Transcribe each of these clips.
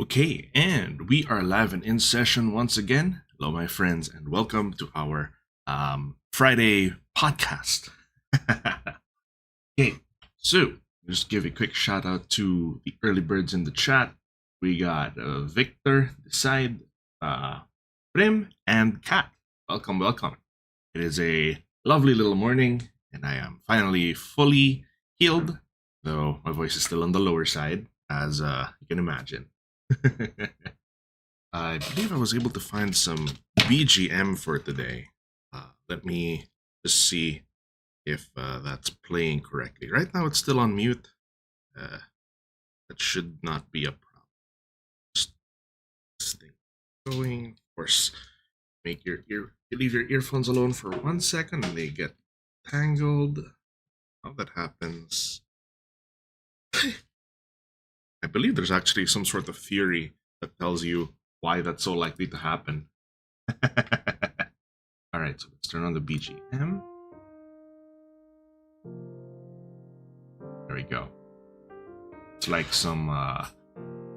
Okay, and we are live and in session once again. Hello, my friends, and welcome to our Friday podcast. Okay, so just give a quick shout out to the early birds in the chat. We got Victor, Decide, Prim, and Kat. Welcome, welcome. It is a lovely little morning, and I am finally fully healed, though my voice is still on the lower side, as you can imagine. I believe I was able to find some BGM for today. Let me just see if that's playing correctly. Right now it's still on mute. That should not be a problem. Just this thing going. Of course, make leave your earphones alone for 1 second and they get tangled. How that happens. I believe there's actually some sort of theory that tells you why that's so likely to happen. Alright, so let's turn on the BGM. There we go. It's like some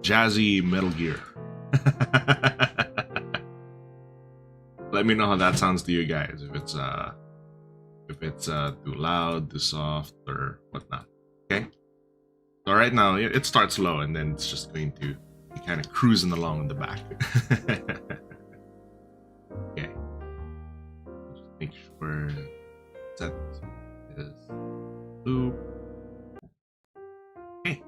jazzy Metal Gear. Let me know how that sounds to you guys. If it's too loud, too soft, or whatnot. Okay? So right now, it starts low, and then it's just going to be kind of cruising along in the back. Okay. Just make sure settings is loop. Okay.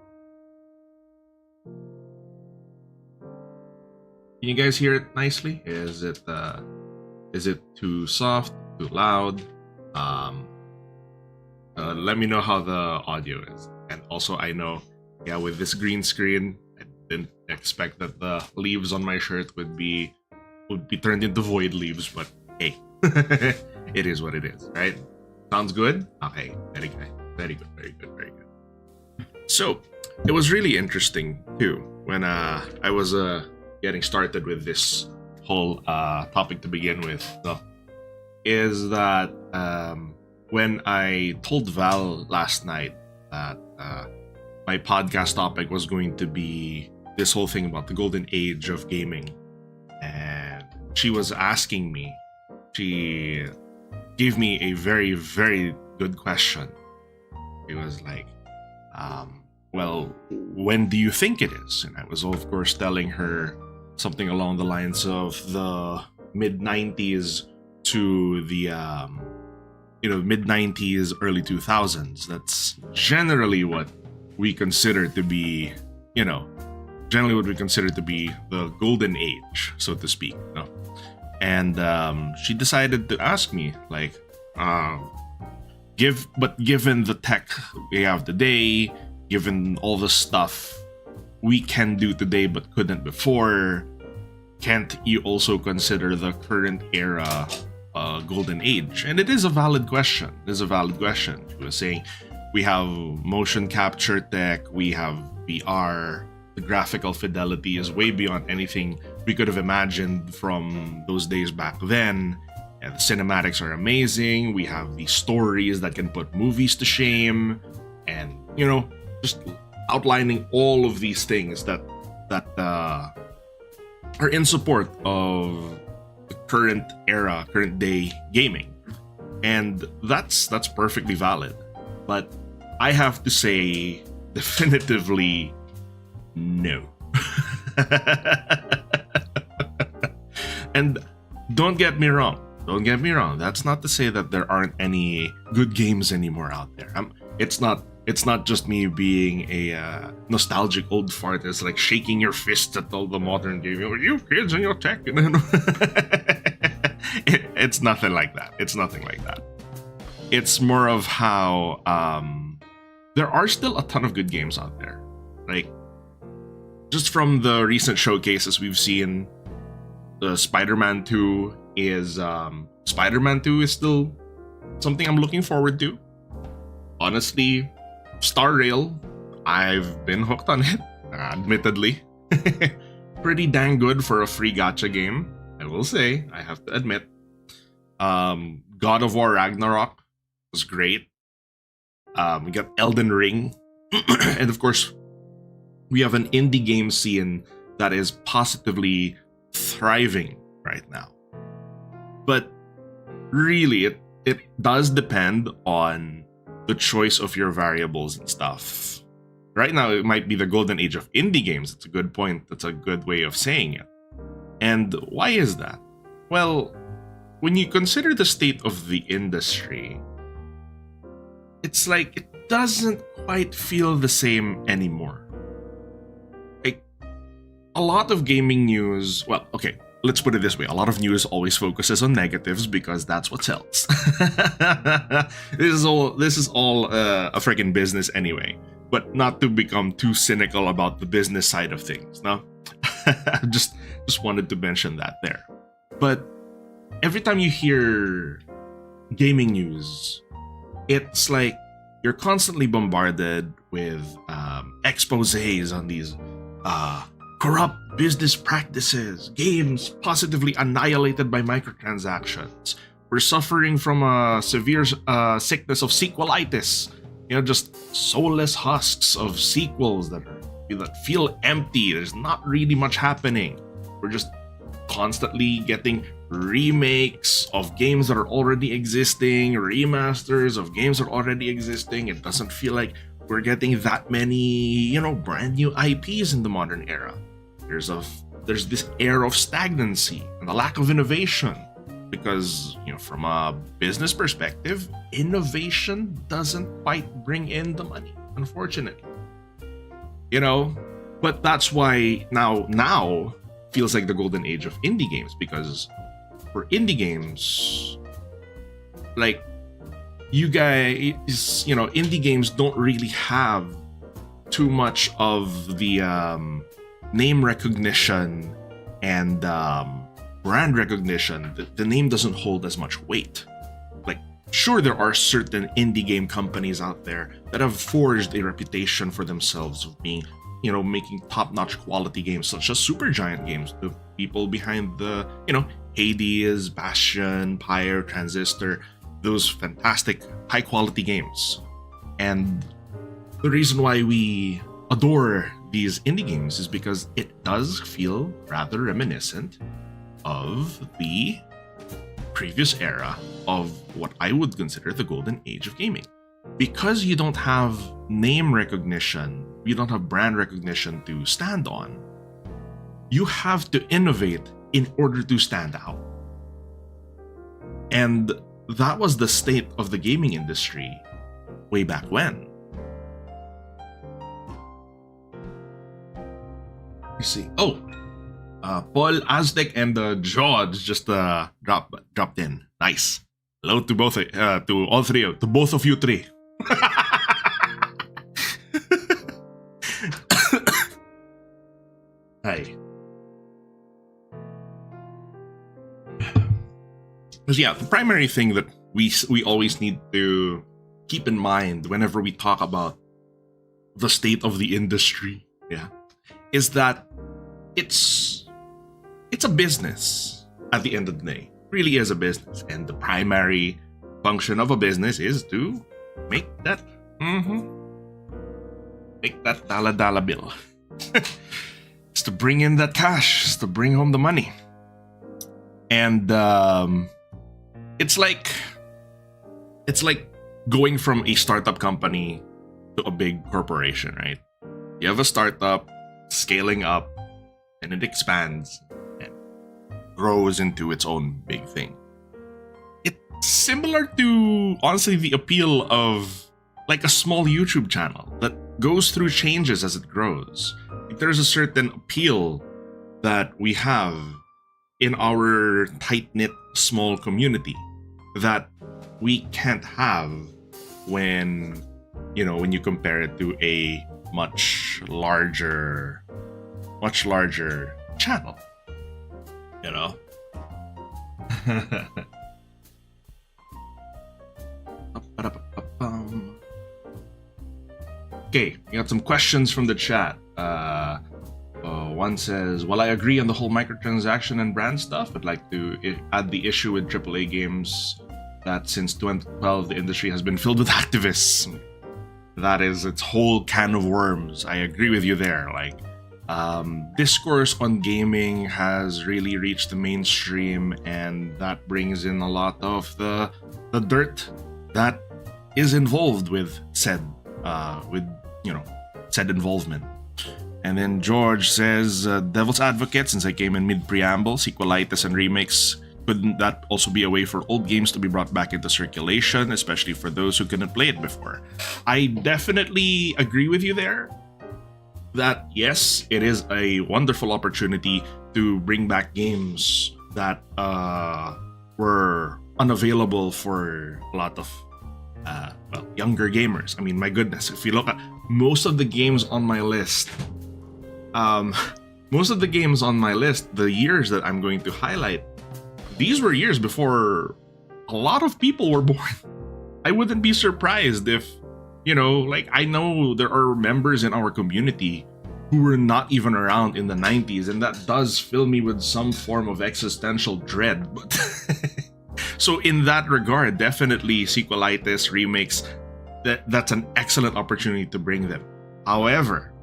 Can you guys hear it nicely? Is it too soft, too loud? Let me know how the audio is. And also, I know, with this green screen, I didn't expect that the leaves on my shirt would be turned into void leaves, but hey, it is what it is, right? Sounds good? Okay, very good, very good, very good, very good. So, it was really interesting, too, when I was getting started with this whole topic to begin with, is that when I told Val last night that my podcast topic was going to be this whole thing about the golden age of gaming, and she was asking me, she gave me a very, very good question. It was like, well, when do you think it is? And I was, of course, telling her something along the lines of the mid-90s to the mid-90s, early 2000s. That's generally what we consider to be, the golden age, so to speak. And she decided to ask me, like, given the tech we have today, given all the stuff we can do today but couldn't before, can't you also consider the current era golden age? And it is a valid question. She was saying we have motion capture tech, we have VR, the graphical fidelity is way beyond anything we could have imagined from those days back then. And the cinematics are amazing. We have these stories that can put movies to shame, and just outlining all of these things that are in support of the current day gaming. And that's perfectly valid. But I have to say definitively no. And don't get me wrong. That's not to say that there aren't any good games anymore out there. It's not just me being a nostalgic old fart that's like shaking your fists at all the modern gaming. You kids and your tech. It's nothing like that. It's more of how there are still a ton of good games out there. Like, just from the recent showcases we've seen, the Spider-Man 2 is still something I'm looking forward to. Honestly, Star Rail, I've been hooked on it, admittedly. Pretty dang good for a free gacha game, I will say, I have to admit. God of War Ragnarok was great. We got Elden Ring. And of course, we have an indie game scene that is positively thriving right now. But really, it does depend on the choice of your variables and stuff. Right now, it might be the golden age of indie games. That's a good point. That's a good way of saying it. And why is that? Well, when you consider the state of the industry, it's like it doesn't quite feel the same anymore. Like, a lot of gaming news, well, okay, let's put it this way. A lot of news always focuses on negatives because that's what sells. This is all a freaking business anyway. But not to become too cynical about the business side of things, no? just wanted to mention that there. But every time you hear gaming news, it's like you're constantly bombarded with exposés on these corrupt business practices, games positively annihilated by microtransactions. We're suffering from a severe sickness of sequelitis. Just soulless husks of sequels that feel empty. There's not really much happening. We're just constantly getting remakes of games that are already existing, remasters of games that are already existing. It doesn't feel like we're getting that many, brand new IPs in the modern era. There's this air of stagnancy and a lack of innovation. Because, from a business perspective, innovation doesn't quite bring in the money, unfortunately. But that's why now feels like the golden age of indie games, because for indie games, like, you guys, indie games don't really have too much of the name recognition and brand recognition. The name doesn't hold as much weight. Like, sure, there are certain indie game companies out there that have forged a reputation for themselves of being, making top-notch quality games, such as Supergiant Games, the people behind the, Hades, Bastion, Pyre, Transistor, those fantastic high-quality games. And the reason why we adore these indie games is because it does feel rather reminiscent of the previous era of what I would consider the golden age of gaming. Because you don't have name recognition, you don't have brand recognition to stand on, you have to innovate in order to stand out. And that was the state of the gaming industry way back when. You see, Paul, Aztec, and George just dropped in. Nice. Hello to both, to all three, to both of you three. Hi. Because yeah, the primary thing that we always need to keep in mind whenever we talk about the state of the industry, is that it's a business at the end of the day. It really is a business, and the primary function of a business is to make that dollar bill. It's to bring in that cash, it's to bring home the money. And it's like going from a startup company to a big corporation, right? You have a startup scaling up, and it expands and grows into its own big thing. It's similar to, honestly, the appeal of like a small YouTube channel that goes through changes as it grows. There's a certain appeal that we have in our tight-knit small community that we can't have when you compare it to a much larger channel. Okay, we got some questions from the chat. One says, while I agree on the whole microtransaction and brand stuff, I'd like to add the issue with AAA games that since 2012 the industry has been filled with activists. That is its whole can of worms. I agree with you there. Like, Discourse on gaming has really reached the mainstream, and that brings in a lot of the dirt that is involved with said said involvement. And then George says, Devil's Advocate, since I came in mid-preamble, sequelitis and remakes, couldn't that also be a way for old games to be brought back into circulation, especially for those who couldn't play it before? I definitely agree with you there. That yes, it is a wonderful opportunity to bring back games that were unavailable for a lot of younger gamers. I mean, my goodness, if you look at most of the games on my list, the years that I'm going to highlight, these were years before a lot of people were born. I wouldn't be surprised if, I know there are members in our community who were not even around in the 90s, and that does fill me with some form of existential dread. But so in that regard, definitely sequelitis, remakes, that's an excellent opportunity to bring them. However,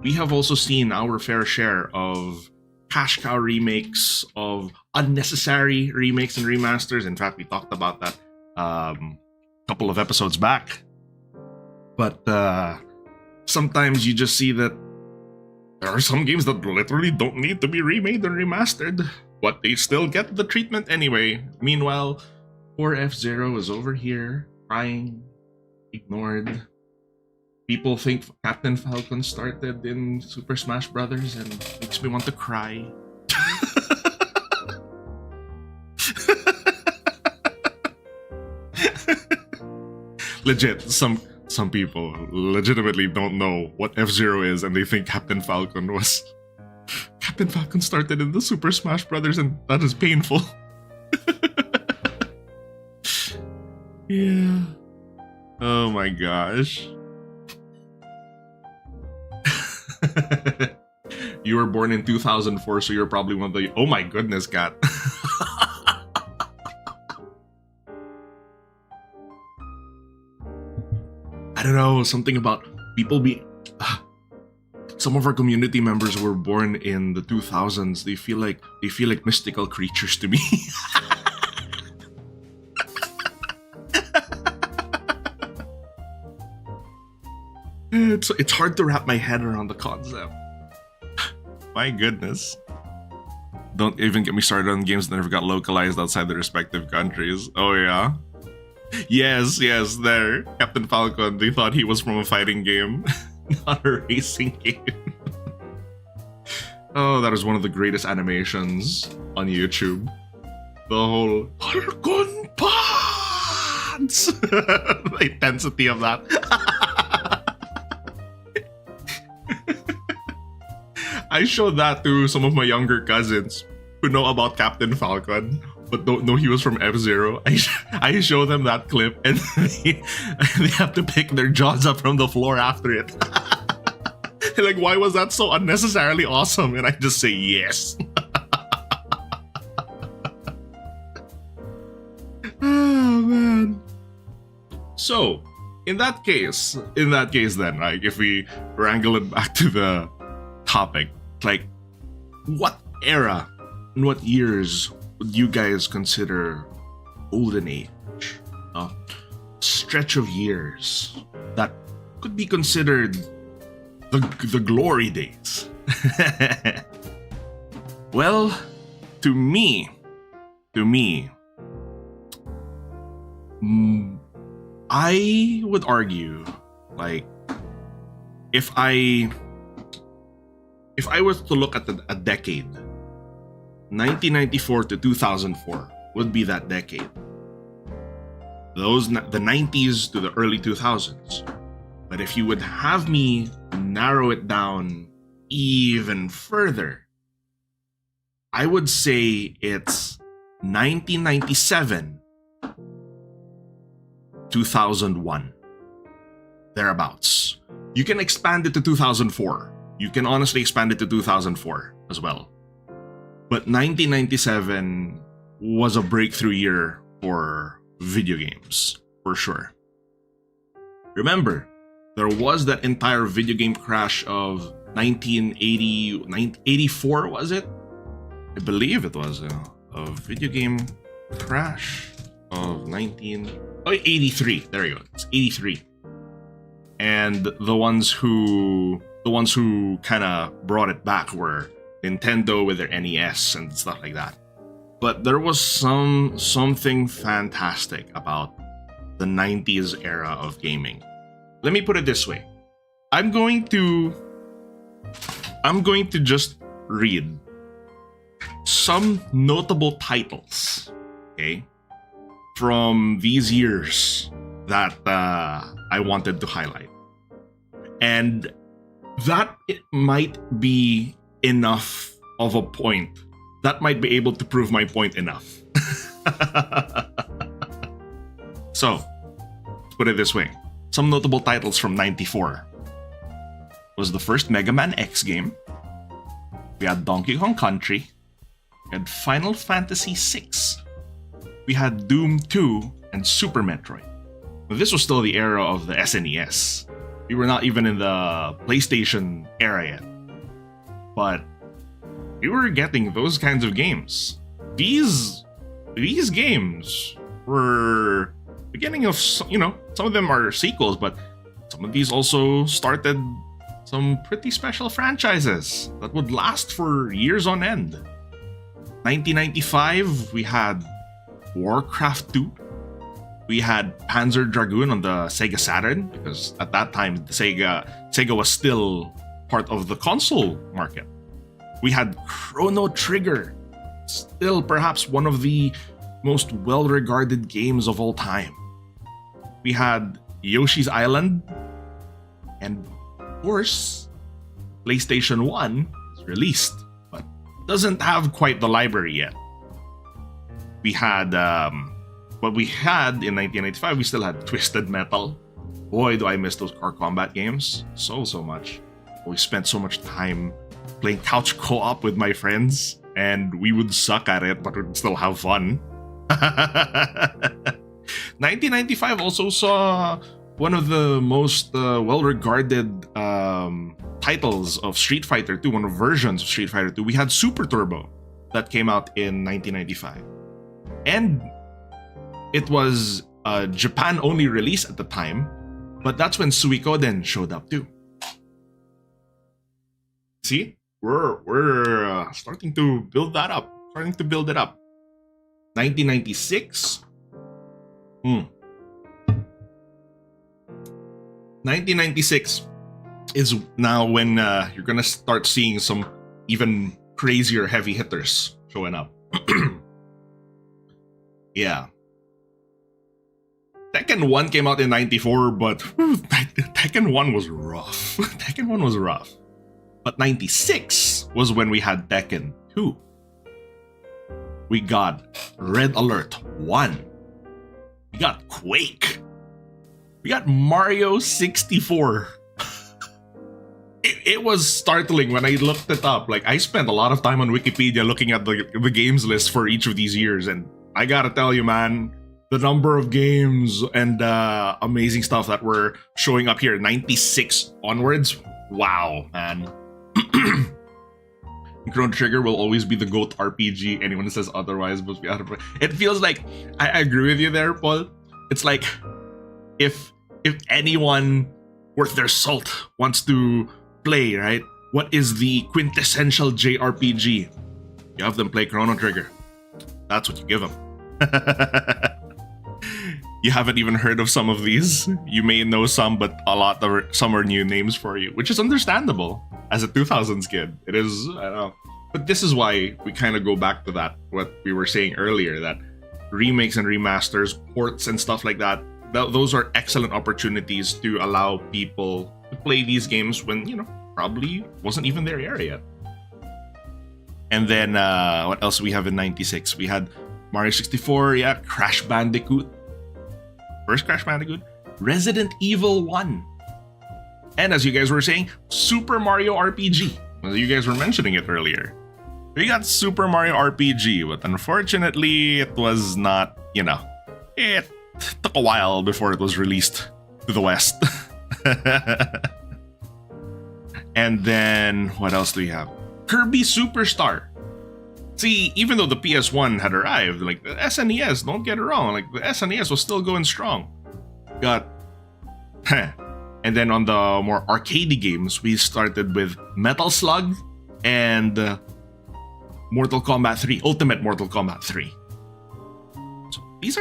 we have also seen our fair share of cash cow remakes, of unnecessary remakes and remasters. In fact, we talked about that a couple of episodes back. But sometimes you just see that there are some games that literally don't need to be remade and remastered, but they still get the treatment anyway. Meanwhile, poor F-Zero is over here, crying, ignored. People think Captain Falcon started in Super Smash Brothers, and makes me want to cry. Legit, some people legitimately don't know what F-Zero is, and they think Captain Falcon started in the Super Smash Brothers, and that is painful. Yeah. Oh my gosh. You were born in 2004, so you're probably one of the... Oh my goodness, Kat. I don't know, something about people being... Some of our community members were born in the 2000s. They feel like mystical creatures to me. It's hard to wrap my head around the concept. My goodness. Don't even get me started on games that never got localized outside the respective countries. Oh yeah? Yes, there. Captain Falcon, they thought he was from a fighting game, not a racing game. Oh, that is one of the greatest animations on YouTube. The whole Falcon Pants! The intensity of that. I showed that to some of my younger cousins who know about Captain Falcon but don't know he was from F-Zero. I show them that clip, and they have to pick their jaws up from the floor after it. Like, why was that so unnecessarily awesome? And I just say yes. Oh man. So, in that case then, like, if we wrangle it back to the topic, like, what era and what years would you guys consider golden age? A stretch of years that could be considered the glory days. Well, to me, I would argue, like, if I was to look at a decade, 1994 to 2004 would be that decade. The 90s to the early 2000s. But if you would have me narrow it down even further, I would say it's 1997, 2001. Thereabouts. You can expand it to 2004. You can honestly expand it to 2004 as well. But 1997 was a breakthrough year for video games, for sure. Remember, there was that entire video game crash of 1980, 84, was it? I believe it was a video game crash of 83. There you go. It's 83. And the ones who kind of brought it back were Nintendo with their NES and stuff like that. But there was something fantastic about the 90s era of gaming. Let me put it this way. I'm going to just read some notable titles, okay, from these years that I wanted to highlight. And that it might be enough of a point. That might be able to prove my point enough. So, let's put it this way. Some notable titles from 94 was the first Mega Man X game. We had Donkey Kong Country. We had Final Fantasy VI. We had Doom 2 and Super Metroid. But this was still the era of the SNES. We were not even in the PlayStation era yet. But we were getting those kinds of games. These games were beginning of, some of them are sequels, but some of these also started some pretty special franchises that would last for years on end. 1995, we had Warcraft 2. We had Panzer Dragoon on the Sega Saturn, because at that time, the Sega was still part of the console market. We had Chrono Trigger, still perhaps one of the most well-regarded games of all time. We had Yoshi's Island, and of course, PlayStation 1 is released, but doesn't have quite the library yet. We had, what we had in 1995, we still had Twisted Metal. Boy, do I miss those car combat games so much. We spent so much time playing couch co-op with my friends, and we would suck at it, but we'd still have fun. 1995 also saw one of the most well-regarded titles of Street Fighter 2, one of versions of Street Fighter 2. We had Super Turbo that came out in 1995. And it was a Japan-only release at the time, but that's when Suikoden showed up too. See? We're starting to build that up. Starting to build it up. 1996. 1996 is now when you're gonna start seeing some even crazier heavy hitters showing up. Yeah. Tekken 1 came out in 94, but Tekken 1 was rough. Tekken 1 was rough. But 96 was when we had Tekken 2. We got Red Alert 1. We got Quake. We got Mario 64. It was startling when I looked it up. Like, I spent a lot of time on Wikipedia looking at the games list for each of these years. And I gotta tell you, man, the number of games and amazing stuff that were showing up here, 96 onwards. Wow, man. Chrono Trigger will always be the GOAT RPG. Anyone who says otherwise must be out of it. It feels like, I agree with you there, Paul. It's like, if anyone worth their salt wants to play, right? What is the quintessential JRPG? You have them play Chrono Trigger. That's what you give them. You haven't even heard of some of these. You may know some, but some are new names for you, which is understandable. As a 2000s kid, it is, I don't know. But this is why we kind of go back to that, what we were saying earlier, that remakes and remasters, ports and stuff like that, those are excellent opportunities to allow people to play these games when, probably wasn't even their era yet. And then, what else we have in 96? We had Mario 64, yeah, Crash Bandicoot. First Crash Bandicoot. Resident Evil 1. And as you guys were saying, Super Mario RPG. Well, you guys were mentioning it earlier. We got Super Mario RPG, but unfortunately, it was not, it took a while before it was released to the West. And then what else do we have? Kirby Superstar. See, even though the PS1 had arrived, like the SNES, don't get it wrong, like the SNES was still going strong. Got and then on the more arcadey games, we started with Metal Slug and Mortal Kombat 3, Ultimate Mortal Kombat 3. So these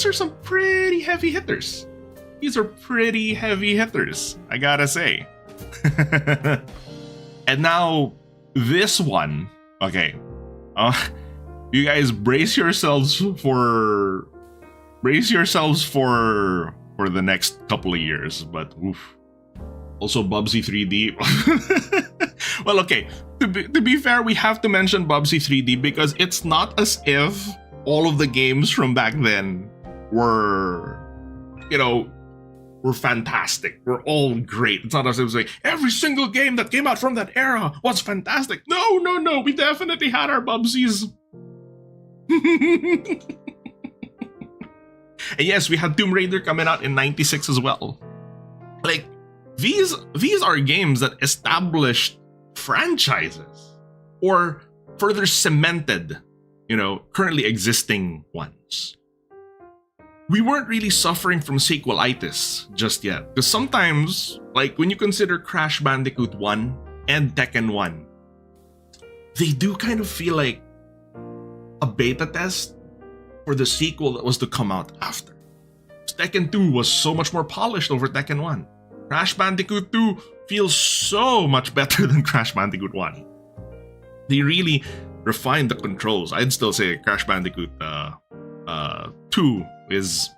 are some pretty heavy hitters. These are pretty heavy hitters, I gotta say. And now this one, okay. You guys brace yourselves for the next couple of years, but oof. Also Bubsy 3D. Well, okay, to be fair, we have to mention Bubsy 3D because it's not as if all of the games from back then were, were fantastic. We're all great. It's not as if it's like every single game that came out from that era was fantastic. No. We definitely had our Bubsies. And yes, we had Tomb Raider coming out in 96 as well. Like, these are games that established franchises or further cemented, currently existing ones. We weren't really suffering from sequelitis just yet. Because sometimes, like when you consider Crash Bandicoot 1 and Tekken 1, they do kind of feel like a beta test for the sequel that was to come out after. Tekken 2 was so much more polished over Tekken 1. Crash Bandicoot 2 feels so much better than Crash Bandicoot 1. They really refined the controls. I'd still say Crash Bandicoot 2 is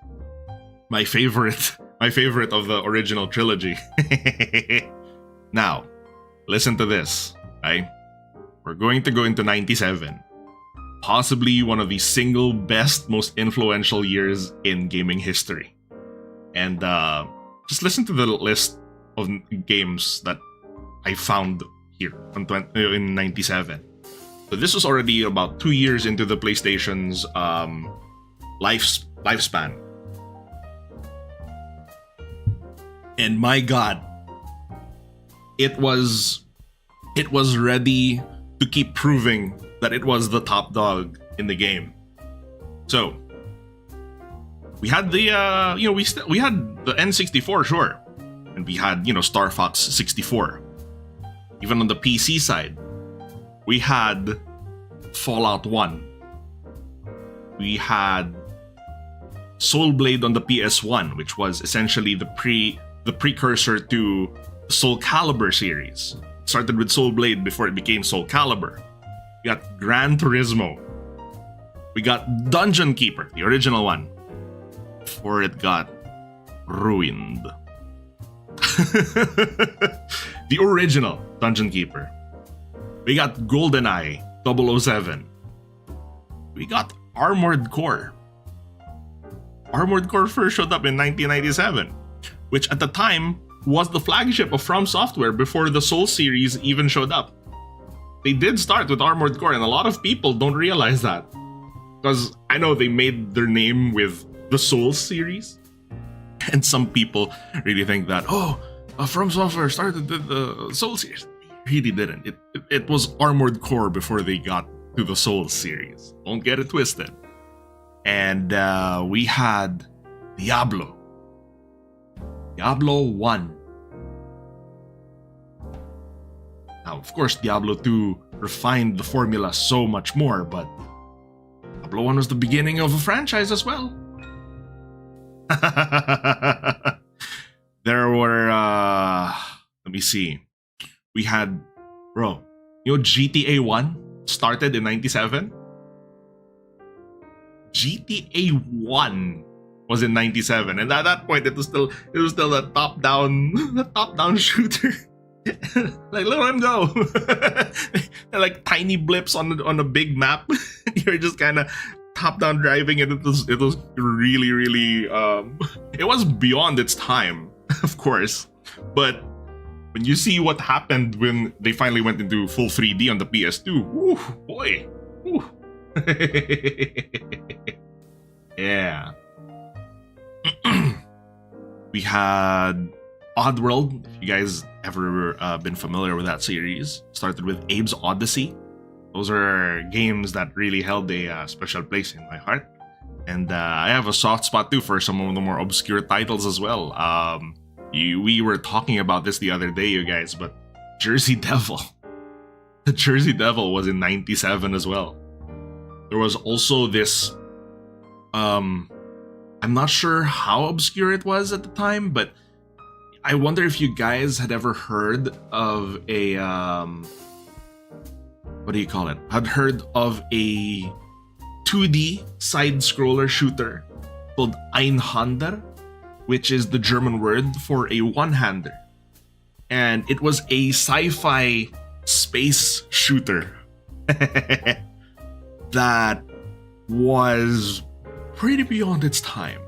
my favorite of the original trilogy. Now, listen to this, right? We're going to go into 97. Possibly one of the single best, most influential years in gaming history. And just listen to the list of games that I found here in 97. So this was already about 2 years into the PlayStation's lifespan. And my God, it was ready to keep proving that it was the top dog in the game. So we had the we had the N64, sure, and we had Star Fox 64. Even on the PC side, we had Fallout 1. We had Soul Blade on the PS1, which was essentially the precursor to Soul Calibur series. It started with Soul Blade before it became Soul Calibur. We got Gran Turismo. We got Dungeon Keeper, the original one, before it got ruined. The original Dungeon Keeper. We got GoldenEye 007. We got Armored Core. Armored Core first showed up in 1997, which at the time was the flagship of From Software before the Soul series even showed up. They did start with Armored Core, and a lot of people don't realize that. Because I know they made their name with the Soul series, and some people really think that, From Software started the Soul series. They really didn't. It was Armored Core before they got to the Soul series. Don't get it twisted. And we had Diablo 1. Now, of course, Diablo 2 refined the formula so much more, but Diablo 1 was the beginning of a franchise as well. There were, let me see. We had, GTA 1 started in 97? GTA 1 was in 97, and at that point it was still a top-down shooter. Like, let him go. Like tiny blips on a big map. You're just kind of top-down driving, and it was really, really it was beyond its time, of course. But when you see what happened when they finally went into full 3D on the PS2, woo, boy. Woo. Yeah. We had Oddworld, if you guys ever been familiar with that series, started with Abe's Odyssey. Those are games that really held a special place in my heart. And I have a soft spot too for some of the more obscure titles as well. We were talking about this the other day, you guys, but Jersey Devil. The Jersey Devil was in 97 as well. There was also this, I'm not sure how obscure it was at the time, but I wonder if you guys had ever heard of a, what do you call it? Had heard of a 2D side-scroller shooter called Einhander, which is the German word for a one-hander. And it was a sci-fi space shooter that was pretty beyond its time,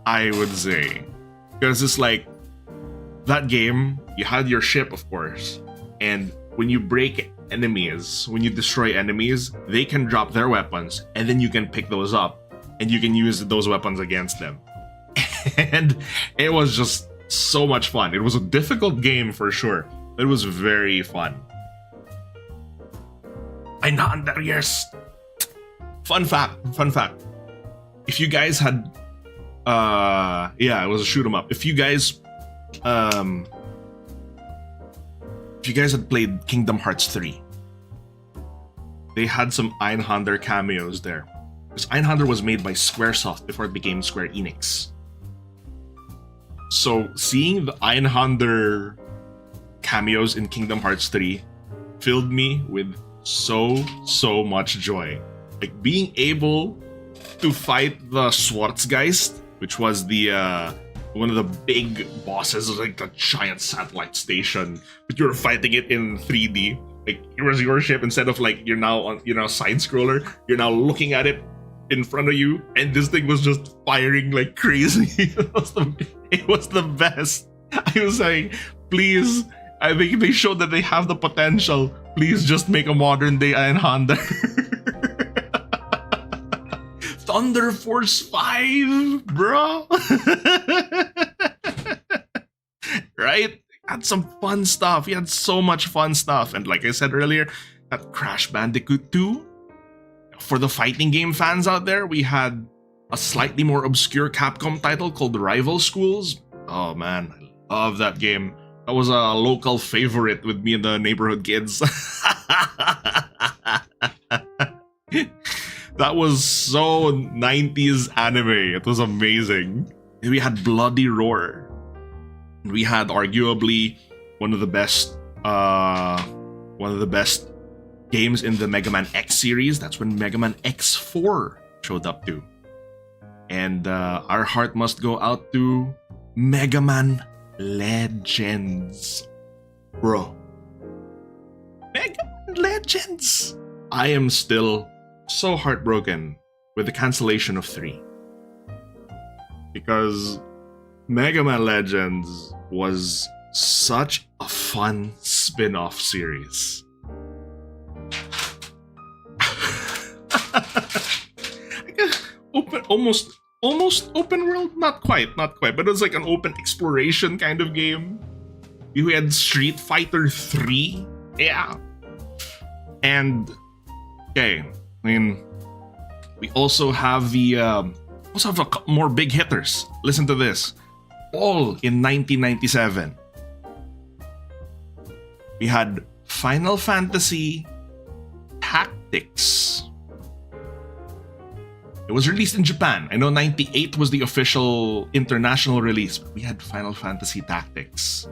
I would say. Because it's like, that game, you had your ship, of course, and when you break enemies, when you destroy enemies, they can drop their weapons, and then you can pick those up, and you can use those weapons against them. And it was just so much fun. It was a difficult game for sure, but it was very fun. Einhander, yes! Fun fact. If you guys had, it was a shoot 'em up. If you guys had played Kingdom Hearts 3, they had some Einhander cameos there. Because Einhander was made by Squaresoft before it became Square Enix. So seeing the Einhander cameos in Kingdom Hearts 3 filled me with so much joy. Like being able to fight the Schwarzgeist, which was the one of the big bosses, like the giant satellite station, but you're fighting it in 3D. Like it was your ship, instead of like you're now on side scroller, you're now looking at it in front of you, and this thing was just firing like crazy. It was the best. I was saying, please, I think they showed that they have the potential. Please just make a modern day Einhander. Thunder Force 5, bro. Right? Had some fun stuff. He had so much fun stuff. And like I said earlier, that Crash Bandicoot 2. For the fighting game fans out there, we had a slightly more obscure Capcom title called Rival Schools. Oh man, I love that game. That was a local favorite with me and the neighborhood kids. That was so 90s anime. It was amazing. We had Bloody Roar. We had arguably one of the best games in the Mega Man X series. That's when Mega Man X4 showed up too. And our heart must go out to Mega Man Legends. Bro. Mega Man Legends! I am still so heartbroken with the cancellation of 3. Because Mega Man Legends was such a fun spin-off series. Almost open world? Not quite, but it was like an open exploration kind of game. You had Street Fighter 3. Yeah. And okay, I mean, we also have more big hitters. Listen to this. All in 1997. We had Final Fantasy Tactics. It was released in Japan. I know 98 was the official international release, but we had Final Fantasy Tactics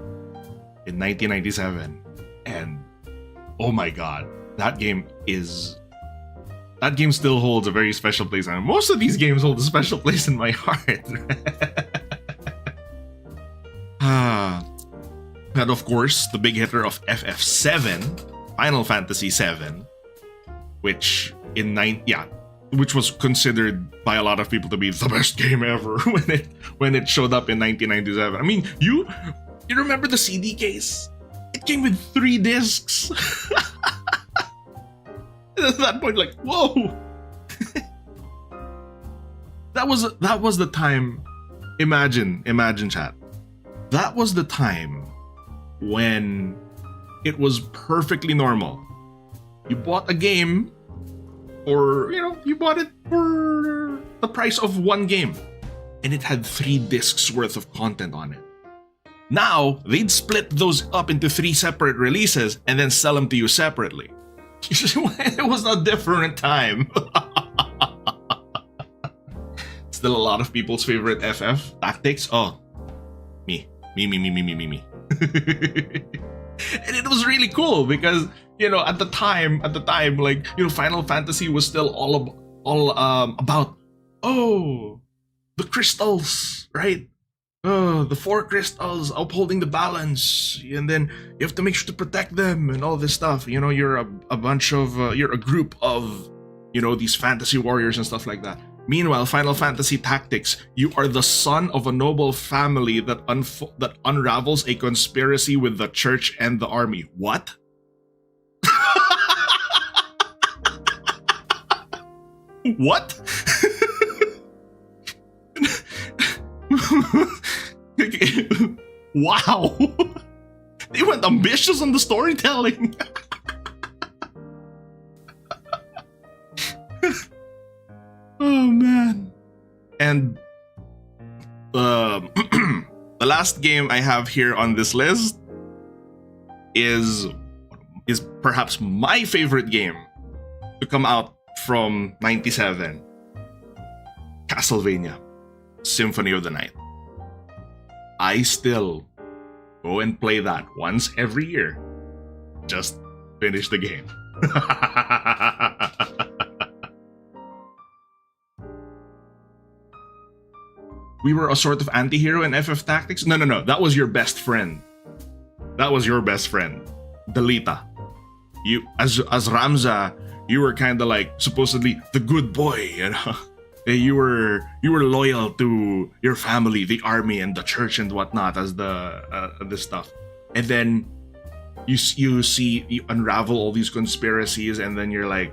in 1997. And oh my god, that game still holds a very special place. And most of these games hold a special place in my heart. And of course, the big hitter of FF7, Final Fantasy 7, which was considered by a lot of people to be the best game ever when it showed up in 1997. I mean, you remember the CD case? It came with 3 discs. And at that point, like, whoa! That was the time. Imagine, chat. that was the time when it was perfectly normal. You bought a game, or, you bought it for the price of one game, and it had 3 discs worth of content on it. Now, they'd split those up into 3 separate releases and then sell them to you separately. It was a different time. Still a lot of people's favorite FF tactics. Oh, me. And it was really cool because, at the time, like, Final Fantasy was still all about, the crystals, right? The 4 crystals upholding the balance, and then you have to make sure to protect them and all this stuff. You're you're a group of, these fantasy warriors and stuff like that. Meanwhile, Final Fantasy Tactics, you are the son of a noble family that unravels a conspiracy with the church and the army. What? What? Wow. They went ambitious on the storytelling. Oh man. And the last game I have here on this list is perhaps my favorite game to come out from 97. Castlevania Symphony of the Night. I still go and play that once every year. Just finish the game. We were a sort of anti-hero in FF Tactics? No. That was your best friend. That was your best friend. Delita. You, as Ramza, you were kind of like supposedly the good boy, You were loyal to your family, the army, and the church and whatnot as this stuff. And then you unravel all these conspiracies, and then you're like,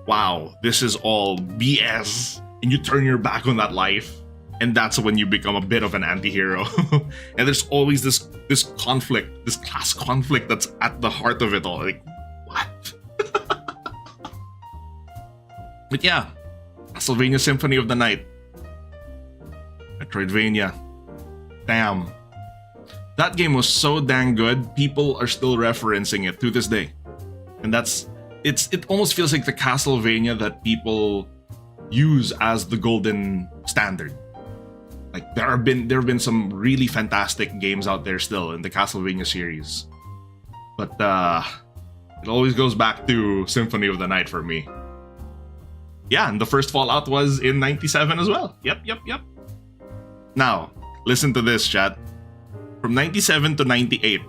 wow, this is all BS, and you turn your back on that life, and that's when you become a bit of an anti-hero. And there's always this conflict, this class conflict that's at the heart of it all. Like, what? But yeah. Castlevania Symphony of the Night. Metroidvania. Damn. That game was so dang good, people are still referencing it to this day. And it almost feels like the Castlevania that people use as the golden standard. Like there have been some really fantastic games out there still in the Castlevania series. But it always goes back to Symphony of the Night for me. Yeah, and the first Fallout was in 97 as well. Yep. Now, listen to this, chat. From 97 to 98.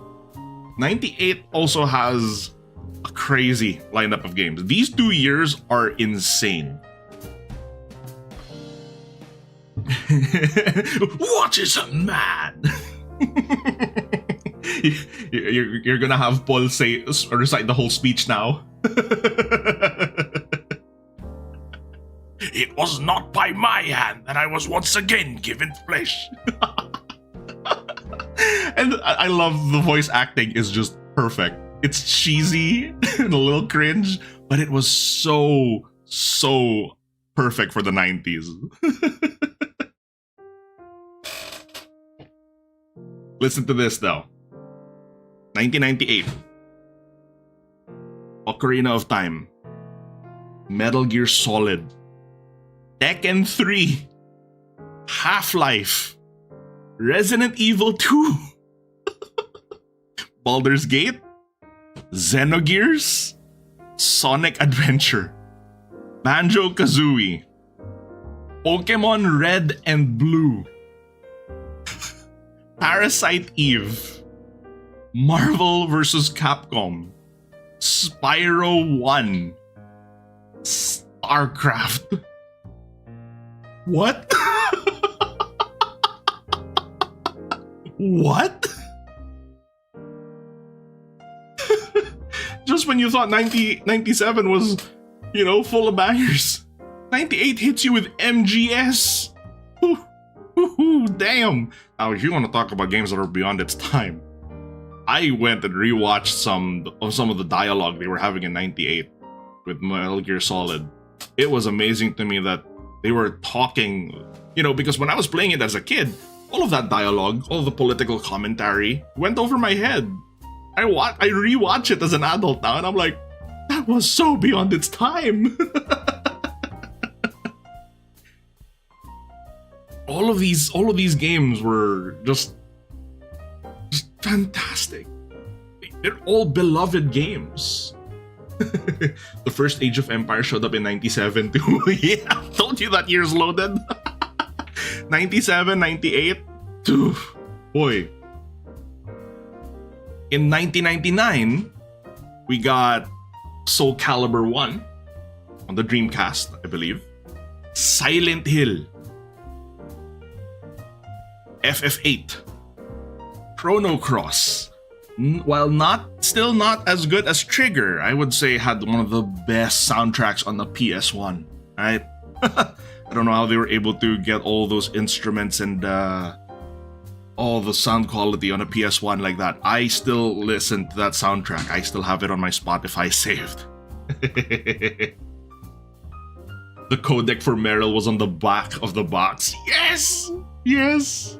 98 also has a crazy lineup of games. These 2 years are insane. What is a man? You're gonna have Paul recite the whole speech now. It was not by my hand that I was once again given flesh. And I love the voice acting is just perfect. It's cheesy and a little cringe, but it was so perfect for the 90s. Listen to this though. 1998. Ocarina of Time. Metal Gear Solid. Tekken 3, Half-Life, Resident Evil 2, Baldur's Gate, Xenogears, Sonic Adventure, Banjo-Kazooie, Pokemon Red and Blue, Parasite Eve, Marvel vs. Capcom, Spyro 1, StarCraft. What? What? Just when you thought 97 was, full of bangers, 98 hits you with MGS. damn. Now, if you want to talk about games that are beyond its time, I went and rewatched some of the dialogue they were having in '98 with Metal Gear Solid. It was amazing to me that they were talking, because when I was playing it as a kid, all of that dialogue, all of the political commentary went over my head. I rewatch it as an adult now, and I'm like, that was so beyond its time. all of these games were just fantastic. They're all beloved games. The first Age of Empires showed up in 97 too. Yeah, I told you that year's loaded. 97, 98. Dude, boy. In 1999, we got Soul Calibur 1 on the Dreamcast, I believe. Silent Hill. FF8. Chrono Cross. While still not as good as Trigger, I would say had one of the best soundtracks on the PS1. Right? I don't know how they were able to get all those instruments and all the sound quality on a PS1 like that. I still listen to that soundtrack. I still have it on my Spotify saved. The codec for Meryl was on the back of the box. Yes! Yes!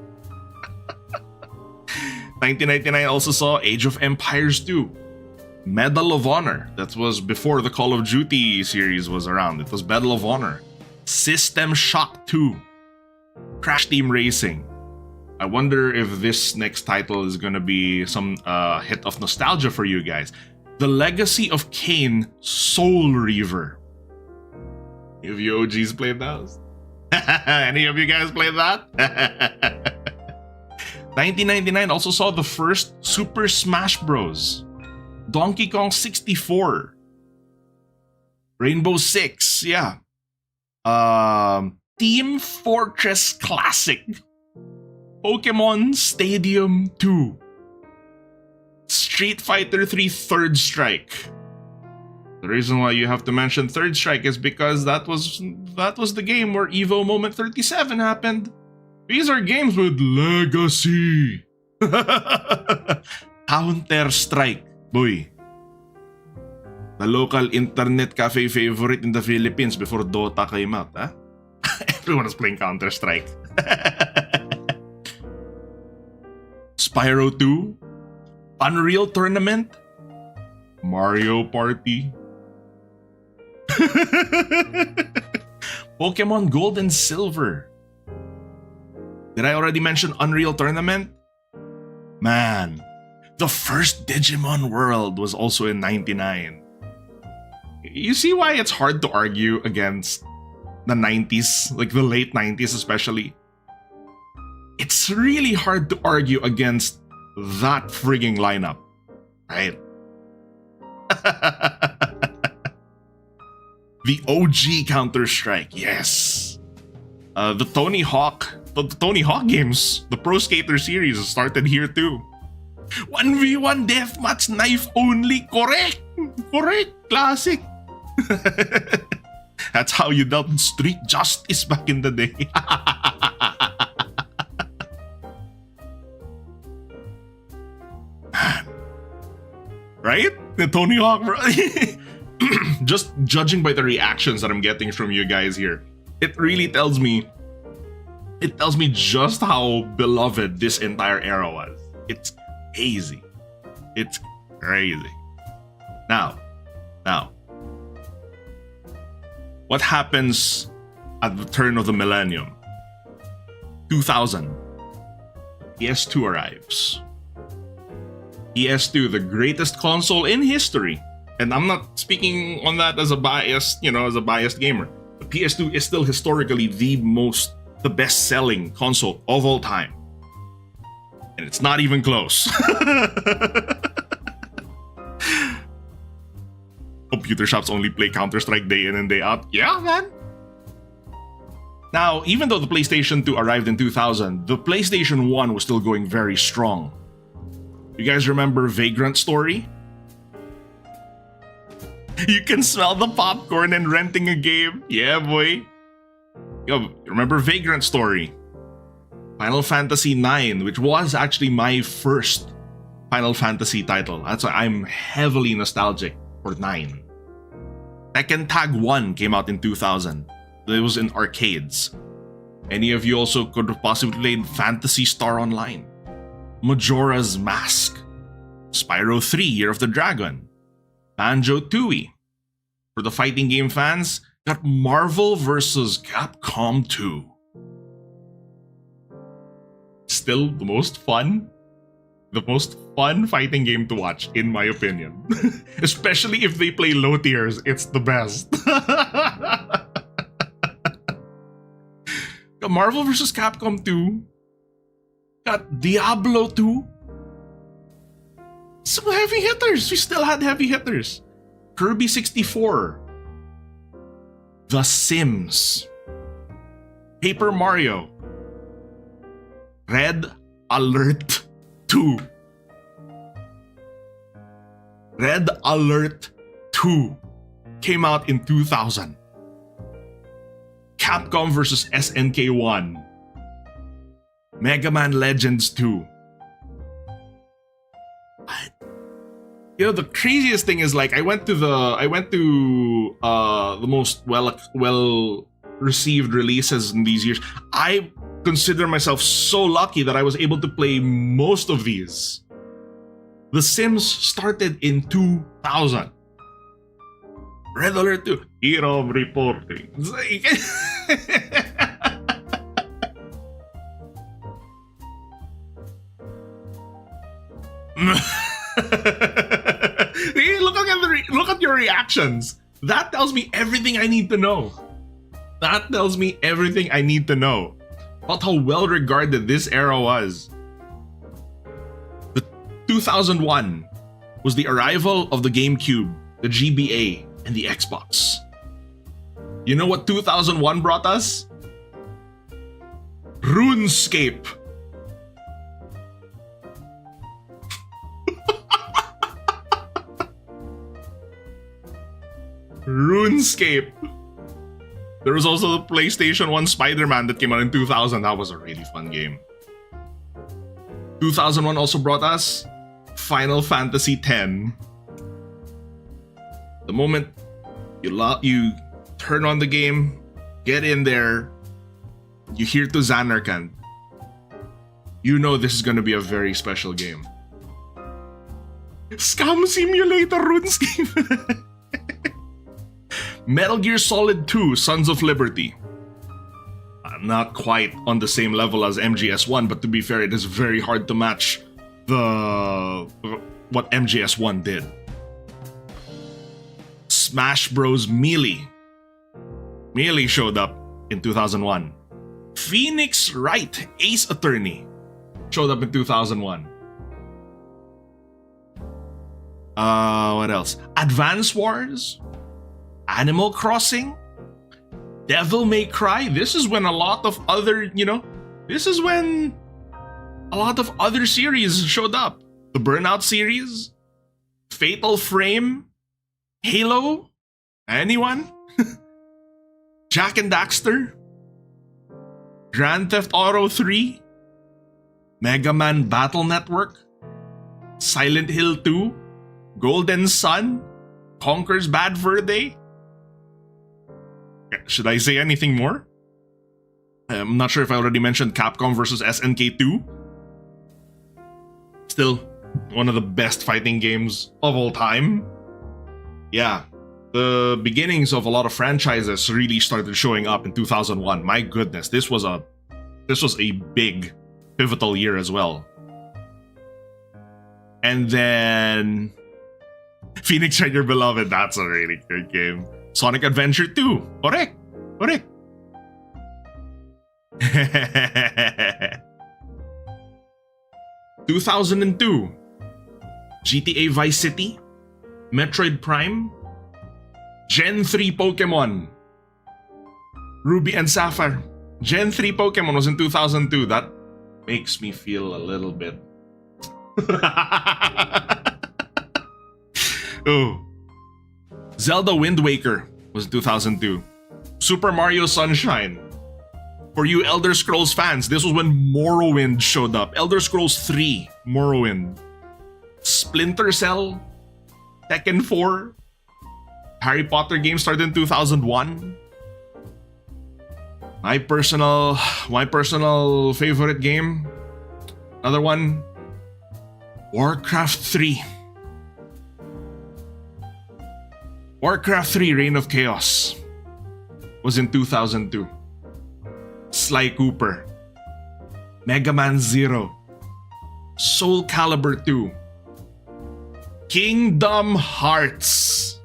1999 also saw Age of Empires 2. Medal of Honor. That was before the Call of Duty series was around. It was Medal of Honor. System Shock 2. Crash Team Racing. I wonder if this next title is gonna be some hit of nostalgia for you guys. The Legacy of Kain Soul Reaver. Any of you OGs played those? Any of you guys played that? 1999 also saw the first Super Smash Bros. Donkey Kong 64. Rainbow Six, yeah. Team Fortress Classic. Pokemon Stadium 2. Street Fighter 3 Third Strike. The reason why you have to mention Third Strike is because that was the game where Evo Moment 37 happened. These are games with legacy. Counter-Strike, boy. The local internet cafe favorite in the Philippines before Dota came out, huh? Everyone is playing Counter-Strike. Spyro 2, Unreal Tournament, Mario Party, Pokemon Gold and Silver. Did I already mention Unreal Tournament? Man, the first Digimon World was also in 99. You see why it's hard to argue against the 90s, like the late 90s especially? It's really hard to argue against that frigging lineup, right? The OG Counter-Strike, yes. The Tony Hawk games, the Pro Skater series started here too. 1v1 deathmatch knife only, correct, classic. That's how you dealt with street justice back in the day. Man. Right? The Tony Hawk, bro. Just judging by the reactions that I'm getting from you guys here, it really tells me just how beloved this entire era was. It's crazy. It's crazy. Now, what happens at the turn of the millennium? 2000. PS2 arrives. PS2, the greatest console in history. And I'm not speaking on that as a biased gamer. The PS2 is still historically the best-selling console of all time. And it's not even close. Computer shops only play Counter-Strike day in and day out. Yeah, man. Now, even though the PlayStation 2 arrived in 2000, the PlayStation 1 was still going very strong. You guys remember Vagrant Story? You can smell the popcorn and renting a game. Yeah, boy. Yo, remember Vagrant Story? Final Fantasy IX, which was actually my first Final Fantasy title. That's why I'm heavily nostalgic for 9. Tekken Tag 1 came out in 2000. It was in arcades. Any of you also could have possibly played Phantasy Star Online, Majora's Mask, Spyro 3 Year of the Dragon, Banjo-Tooie. For the fighting game fans, got Marvel vs. Capcom 2. Still the most fun fighting game to watch, in my opinion. Especially if they play low tiers, it's the best. Got Marvel vs. Capcom 2. Got Diablo 2. Some heavy hitters. We still had heavy hitters. Kirby 64. The Sims. Paper Mario. Red Alert 2. Red Alert 2 came out in 2000. Capcom vs. SNK 1. Mega Man Legends 2. You know, the craziest thing is, like, I went to the most well received releases in these years. I consider myself so lucky that I was able to play most of these. The Sims started in 2000. Red Alert 2. Hero reporting. Look at your reactions. That tells me everything I need to know. That tells me everything I need to know about how well regarded this era was. The 2001 was the arrival of the GameCube, the GBA, and the Xbox. You know what 2001 brought us? RuneScape. RuneScape. There was also the PlayStation 1 Spider-Man that came out in 2000. That was a really fun game. 2001 also brought us Final Fantasy X. The moment you turn on the game, get in there, you hear to Zanarkand, you know this is going to be a very special game. Scam Simulator RuneScape. Metal Gear Solid 2 Sons of Liberty. Not quite on the same level as MGS1, but to be fair, it is very hard to match what MGS1 did. Smash Bros. Melee. Melee showed up in 2001. Phoenix Wright Ace Attorney showed up in 2001. What else? Advance Wars, Animal Crossing, Devil May Cry. This is when a lot of other, series showed up. The Burnout series, Fatal Frame, Halo, anyone? Jak and Daxter, Grand Theft Auto 3, Mega Man Battle Network, Silent Hill 2, Golden Sun, Conker's Bad Fur Day. Should I say anything more? I'm not sure if I already mentioned Capcom vs. SNK 2. Still one of the best fighting games of all time. Yeah, the beginnings of a lot of franchises really started showing up in 2001. My goodness, this was a big, pivotal year as well. And then Phoenix Wright Your Beloved, that's a really good game. Sonic Adventure 2, correct. 2002, GTA Vice City, Metroid Prime, Gen 3 Pokemon, Ruby and Sapphire. Gen 3 Pokemon was in 2002. That makes me feel a little bit... Oh. Zelda Wind Waker was 2002. Super Mario Sunshine. For you Elder Scrolls fans, this was when Morrowind showed up. Elder Scrolls 3, Morrowind. Splinter Cell, Tekken 4, Harry Potter game started in 2001. My personal favorite game, another one, Warcraft 3. Warcraft 3 Reign of Chaos was in 2002. Sly Cooper, Mega Man Zero, Soul Calibur 2, Kingdom Hearts.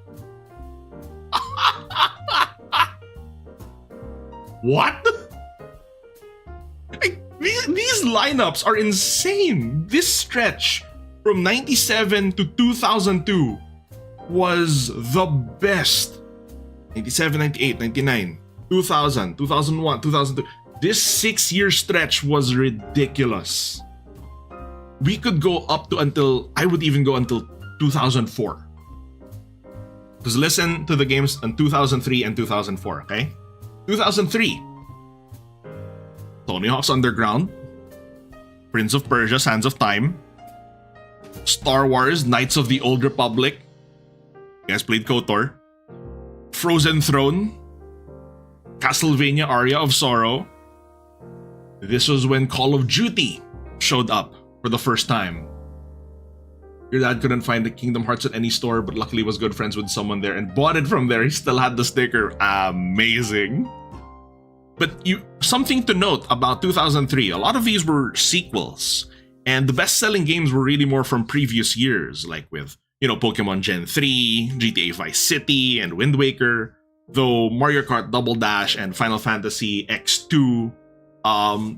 What? These lineups are insane. This stretch from 97 to 2002 was the best. 97, 98, 99, 2000, 2001, 2002. This 6-year stretch was ridiculous. We could go up to until, I would even go until 2004. Because listen to the games in 2003 and 2004, okay? 2003, Tony Hawk's Underground, Prince of Persia, Sands of Time, Star Wars, Knights of the Old Republic. You guys played KOTOR. Frozen Throne, Castlevania Aria of Sorrow. This was when Call of Duty showed up for the first time. Your dad couldn't find the Kingdom Hearts at any store, but luckily was good friends with someone there and bought it from there. He still had the sticker. Amazing. But something to note about 2003, a lot of these were sequels. And the best-selling games were really more from previous years, like with, Pokemon Gen 3, GTA Vice City, and Wind Waker. Though Mario Kart Double Dash and Final Fantasy X2,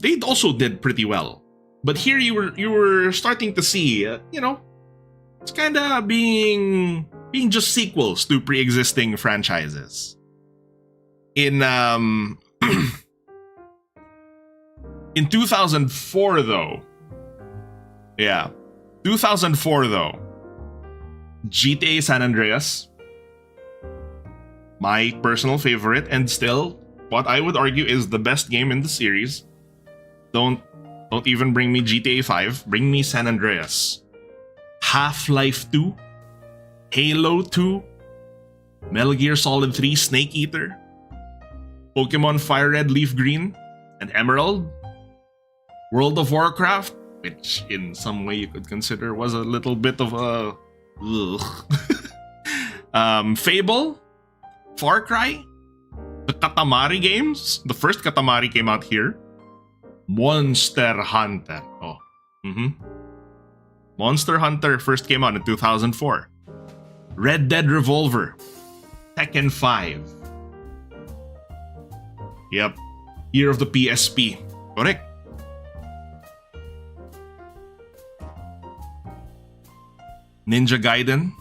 they also did pretty well. But here you were starting to see, it's kind of being just sequels to pre-existing franchises. In 2004 though, GTA San Andreas, my personal favorite and still what I would argue is the best game in the series. Don't even bring me GTA 5, bring me San Andreas. Half-Life 2, Halo 2, Metal Gear Solid 3 Snake Eater, Pokemon Fire Red, Leaf Green, and Emerald, World of Warcraft, which in some way you could consider was a little bit of a Fable, Far Cry, the Katamari games. The first Katamari came out here. Monster Hunter. Monster Hunter first came out in 2004. Red Dead Revolver, Tekken 5. Yep, year of the PSP. Correct. Ninja Gaiden,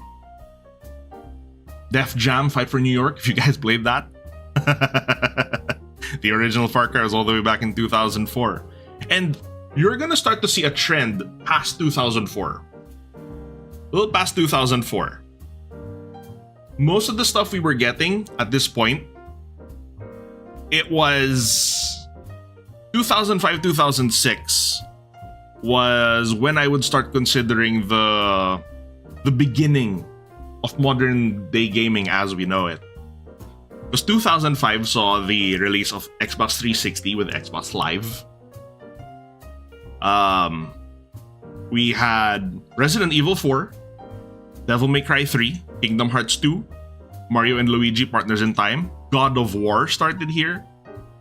Def Jam Fight for New York, if you guys played that. The original Far Cry was all the way back in 2004. And you're gonna start to see a trend past 2004. A little past 2004. Most of the stuff we were getting at this point, it was 2005, 2006 was when I would start considering the beginning of modern day gaming as we know it. Because 2005 saw the release of Xbox 360 with Xbox Live. We had Resident Evil 4, Devil May Cry 3, Kingdom Hearts 2, Mario and Luigi Partners in Time, God of War started here,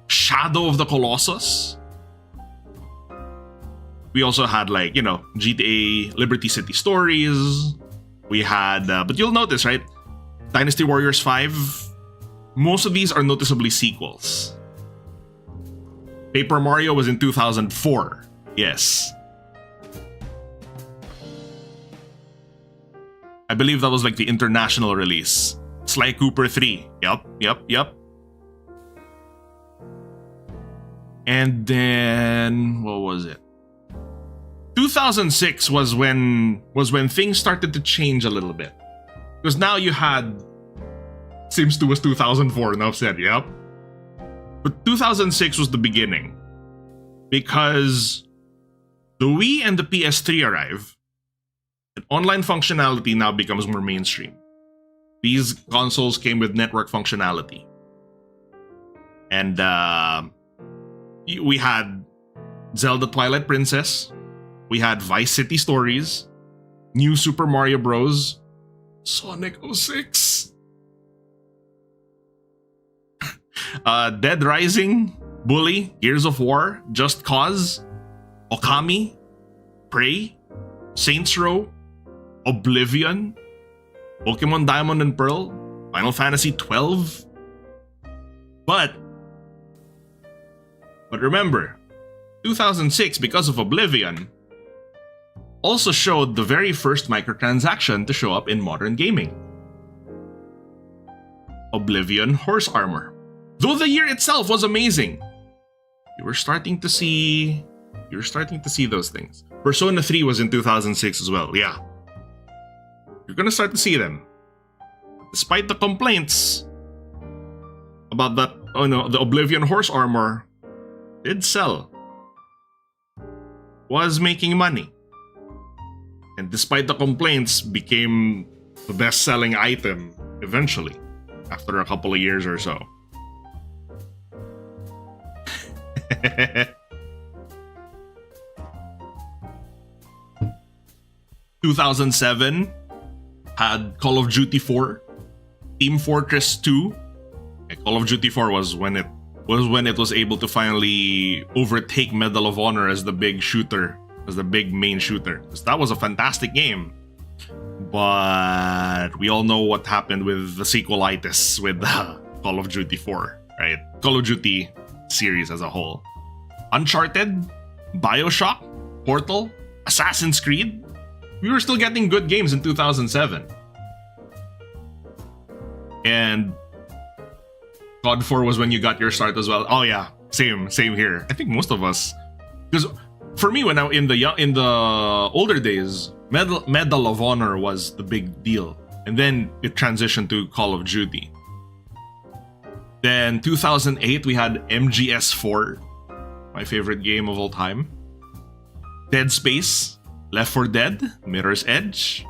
Shadow of the Colossus. We also had GTA Liberty City Stories. We had, but you'll notice, right? Dynasty Warriors 5. Most of these are noticeably sequels. Paper Mario was in 2004. Yes. I believe that was the international release. Sly Cooper 3. Yep. And then, what was it? 2006 was when things started to change a little bit. Because now you had Sims 2 was 2004, enough said, yep. But 2006 was the beginning. Because the Wii and the PS3 arrive, and online functionality now becomes more mainstream. These consoles came with network functionality. And we had Zelda Twilight Princess, we had Vice City Stories, New Super Mario Bros., Sonic 06, Dead Rising, Bully, Gears of War, Just Cause, Okami, Prey, Saints Row, Oblivion, Pokemon Diamond and Pearl, Final Fantasy 12. But remember, 2006, because of Oblivion, also showed the very first microtransaction to show up in modern gaming. Oblivion Horse Armor. Though the year itself was amazing, you were starting to see those things. Persona 3 was in 2006 as well, yeah. You're gonna start to see them. Despite the complaints about that, the Oblivion Horse Armor did sell. Was making money. And despite the complaints, became the best-selling item eventually, after a couple of years or so. 2007 had Call of Duty 4, Team Fortress 2. And Call of Duty 4 was when it was able to finally overtake Medal of Honor as the big shooter, as the big main shooter. Because that was a fantastic game. But we all know what happened with the sequelitis with Call of Duty 4, right? Call of Duty series as a whole. Uncharted, BioShock, Portal, Assassin's Creed. We were still getting good games in 2007. And COD 4 was when you got your start as well. Oh yeah, same here. I think most of us, because for me, when I in the older days, Medal of Honor was the big deal, and then it transitioned to Call of Duty. Then 2008 we had MGS4, my favorite game of all time. Dead Space, Left 4 Dead, Mirror's Edge,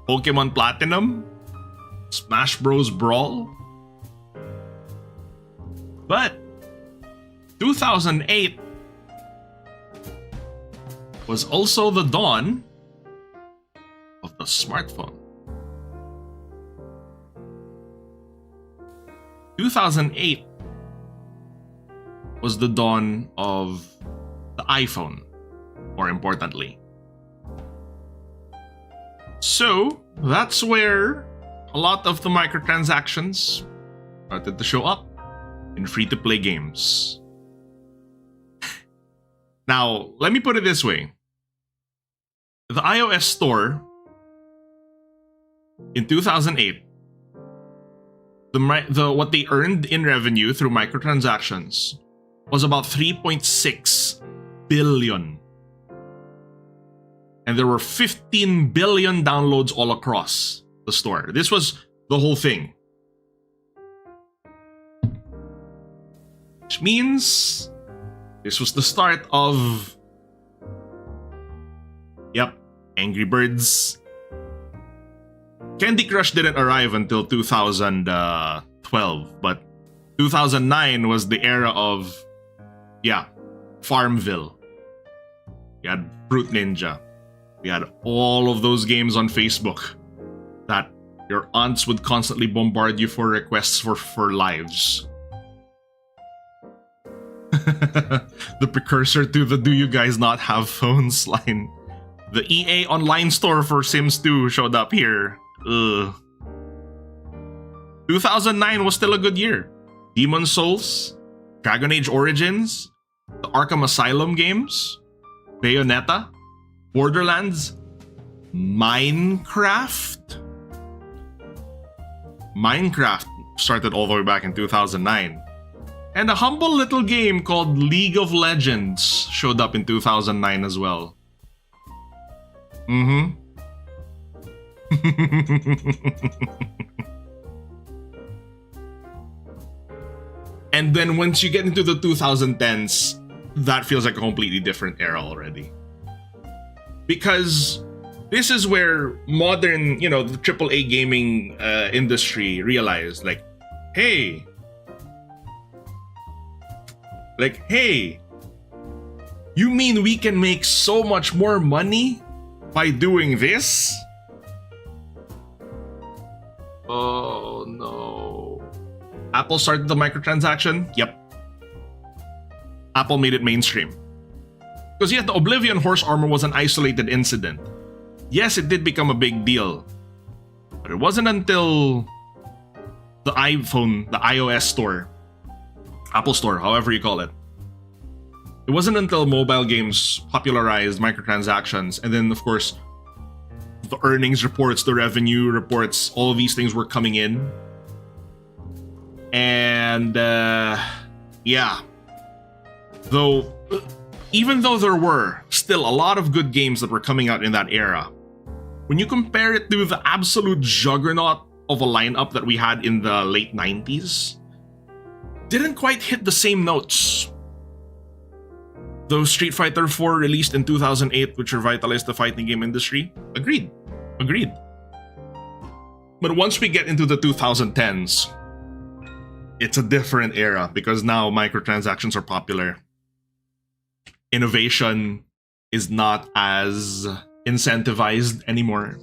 Pokemon Platinum, Smash Bros. Brawl. But 2008 was also the dawn of the smartphone. 2008 was the dawn of the iPhone, more importantly. So that's where a lot of the microtransactions started to show up in free-to-play games. Now, let me put it this way. The iOS store in 2008, what they earned in revenue through microtransactions was about 3.6 billion. And there were 15 billion downloads all across the store. This was the whole thing. Which means this was the start of, Angry Birds. Candy Crush didn't arrive until 2012, but 2009 was the era of, Farmville. We had Fruit Ninja. We had all of those games on Facebook that your aunts would constantly bombard you for requests for lives. The precursor to the "Do you guys not have phones" line. The EA online store for Sims 2 showed up here. Ugh. 2009 was still a good year. Demon's Souls, Dragon Age Origins, the Arkham Asylum games, Bayonetta, Borderlands, Minecraft. Minecraft started all the way back in 2009. And a humble little game called League of Legends showed up in 2009 as well. And then once you get into the 2010s, that feels like a completely different era already. Because this is where modern, the AAA gaming industry realized, hey, you mean we can make so much more money by doing this? Oh no. Apple started the microtransaction? Yep. Apple made it mainstream. Because yet the Oblivion horse armor was an isolated incident. Yes, it did become a big deal. But it wasn't until the iPhone, the iOS store, Apple Store, however you call it. It wasn't until mobile games popularized microtransactions, and then of course, the earnings reports, the revenue reports, all of these things were coming in. And yeah. Though, even though there were still a lot of good games that were coming out in that era, when you compare it to the absolute juggernaut of a lineup that we had in the late 90s, didn't quite hit the same notes. Though Street Fighter 4 released in 2008, which revitalized the fighting game industry, agreed. But once we get into the 2010s, it's a different era because now microtransactions are popular. Innovation is not as incentivized anymore.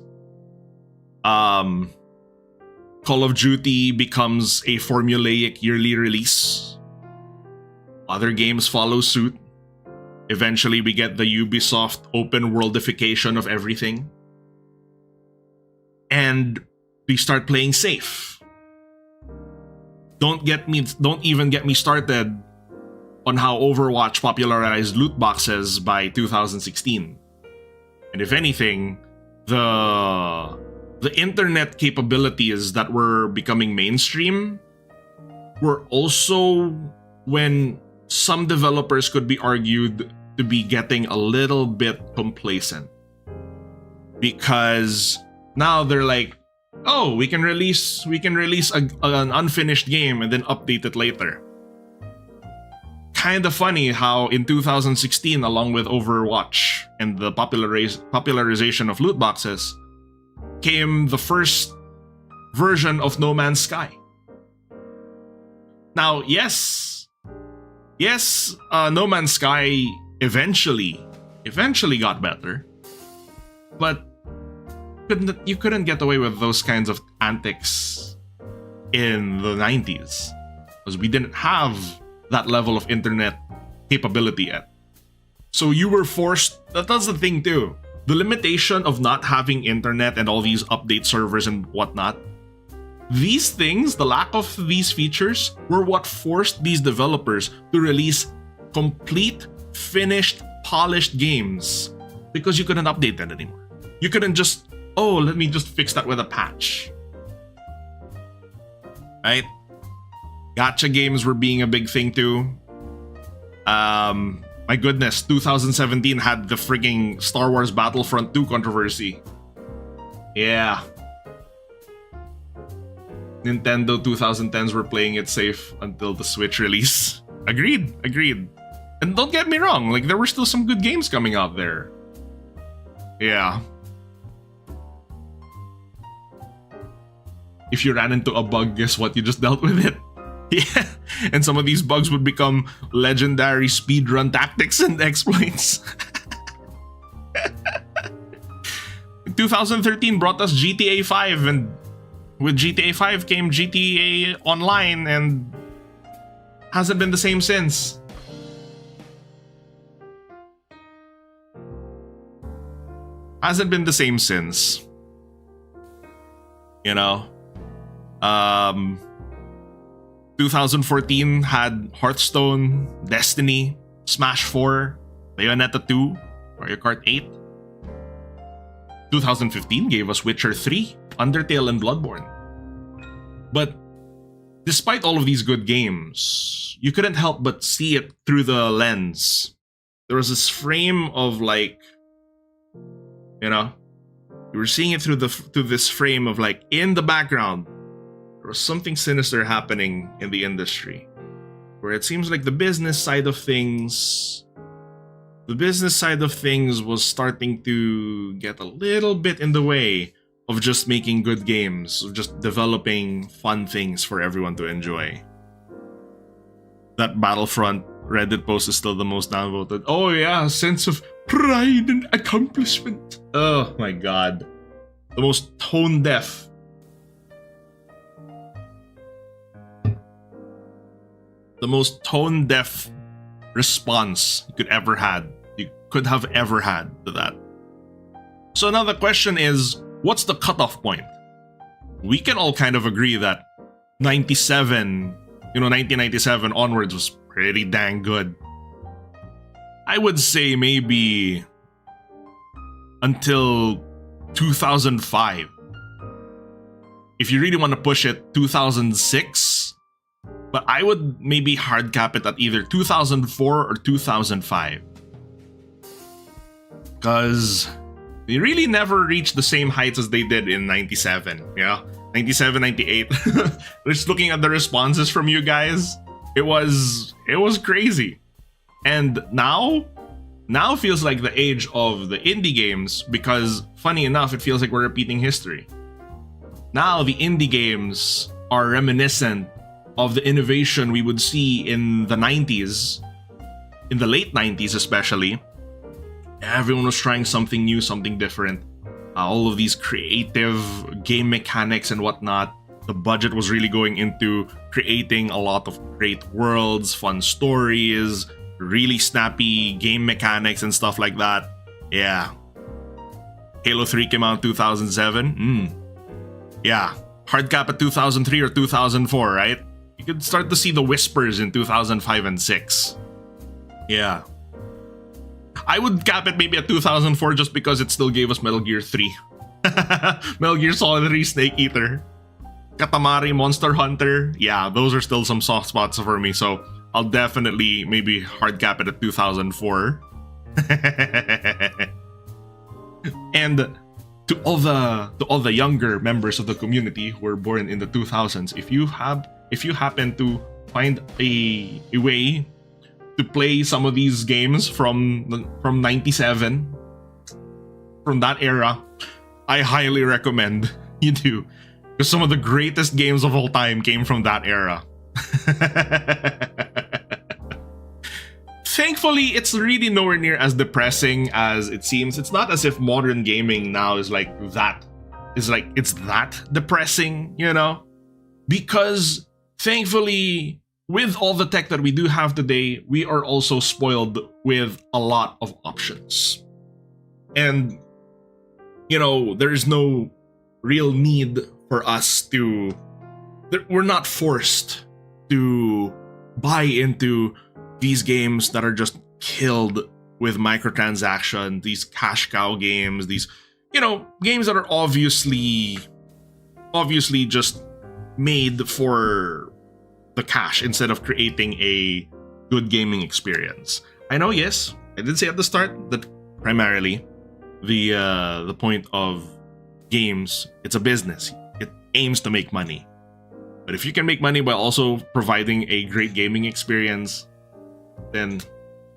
Call of Duty becomes a formulaic yearly release. Other games follow suit. Eventually, we get the Ubisoft open worldification of everything. And we start playing safe. Don't even get me started on how Overwatch popularized loot boxes by 2016. And if anything, the internet capabilities that were becoming mainstream were also when some developers could be argued to be getting a little bit complacent. Because now they're like, oh, we can release an unfinished game and then update it later. Kind of funny how in 2016, along with Overwatch and the popularization of loot boxes, came the first version of No Man's Sky. Now, yes, No Man's Sky eventually got better, but you couldn't get away with those kinds of antics in the 90s because we didn't have that level of internet capability yet. So you were forced. That's the thing too. The limitation of not having internet and all these update servers and whatnot. These things, the lack of these features, were what forced these developers to release complete, finished, polished games because you couldn't update that anymore. You couldn't just, oh, let me just fix that with a patch. Right? Gacha games were being a big thing too. My goodness, 2017 had the frigging Star Wars Battlefront 2 controversy. Yeah. Nintendo 2010s were playing it safe until the Switch release. Agreed. And don't get me wrong, there were still some good games coming out there. Yeah. If you ran into a bug, guess what? You just dealt with it. Yeah, and some of these bugs would become legendary speedrun tactics and exploits. 2013 brought us GTA 5, and with GTA 5 came GTA Online, and hasn't been the same since. Hasn't been the same since. 2014 had Hearthstone, Destiny, Smash 4, Bayonetta 2, Mario Kart 8. 2015 gave us Witcher 3, Undertale, and Bloodborne. But despite all of these good games, you couldn't help but see it through the lens. There was this frame of you were seeing it through this frame of in the background, there was something sinister happening in the industry. where it seems like the business side of things was starting to get a little bit in the way of just making good games, of just developing fun things for everyone to enjoy. That Battlefront Reddit post is still the most downvoted. Oh yeah, a sense of pride and accomplishment. Oh my god. The most tone deaf. The most tone deaf response you could have ever had to that. So now the question is, what's the cutoff point? We can all kind of agree that 1997 onwards was pretty dang good. I would say maybe until 2005. If you really want to push it, 2006. But I would maybe hard cap it at either 2004 or 2005. Because they really never reached the same heights as they did in 97. Yeah, 97, 98. Just looking at the responses from you guys, it was crazy. And now feels like the age of the indie games, because funny enough, it feels like we're repeating history. Now the indie games are reminiscent of the innovation we would see in the 90s, in the late 90s especially. Everyone was trying something new, something different. All of these creative game mechanics and whatnot. The budget was really going into creating a lot of great worlds, fun stories, really snappy game mechanics and stuff like that. Yeah. Halo 3 came out in 2007. Yeah. Hard cap at 2003 or 2004, right? You could start to see the whispers in 2005 and 6. Yeah. I would cap it maybe at 2004 just because it still gave us Metal Gear 3. Metal Gear Solid 3 Snake Eater. Katamari Monster Hunter. Yeah, those are still some soft spots for me, so I'll definitely maybe hard cap it at 2004. And to all the younger members of the community who were born in the 2000s, if you happen to find a way to play some of these games from 97, from that era, I highly recommend you do, because some of the greatest games of all time came from that era. Thankfully, it's really nowhere near as depressing as it seems. It's not as if modern gaming now is like that. It's that depressing, you know? Because thankfully, with all the tech that we do have today, we are also spoiled with a lot of options. And, you know, there's no real need for us to... We're not forced to buy into these games that are just killed with microtransactions, these cash cow games, these, you know, games that are obviously just made for the cash instead of creating a good gaming experience. I know, yes, I did say at the start that primarily the point of games, it's a business. It aims to make money. But if you can make money by also providing a great gaming experience, then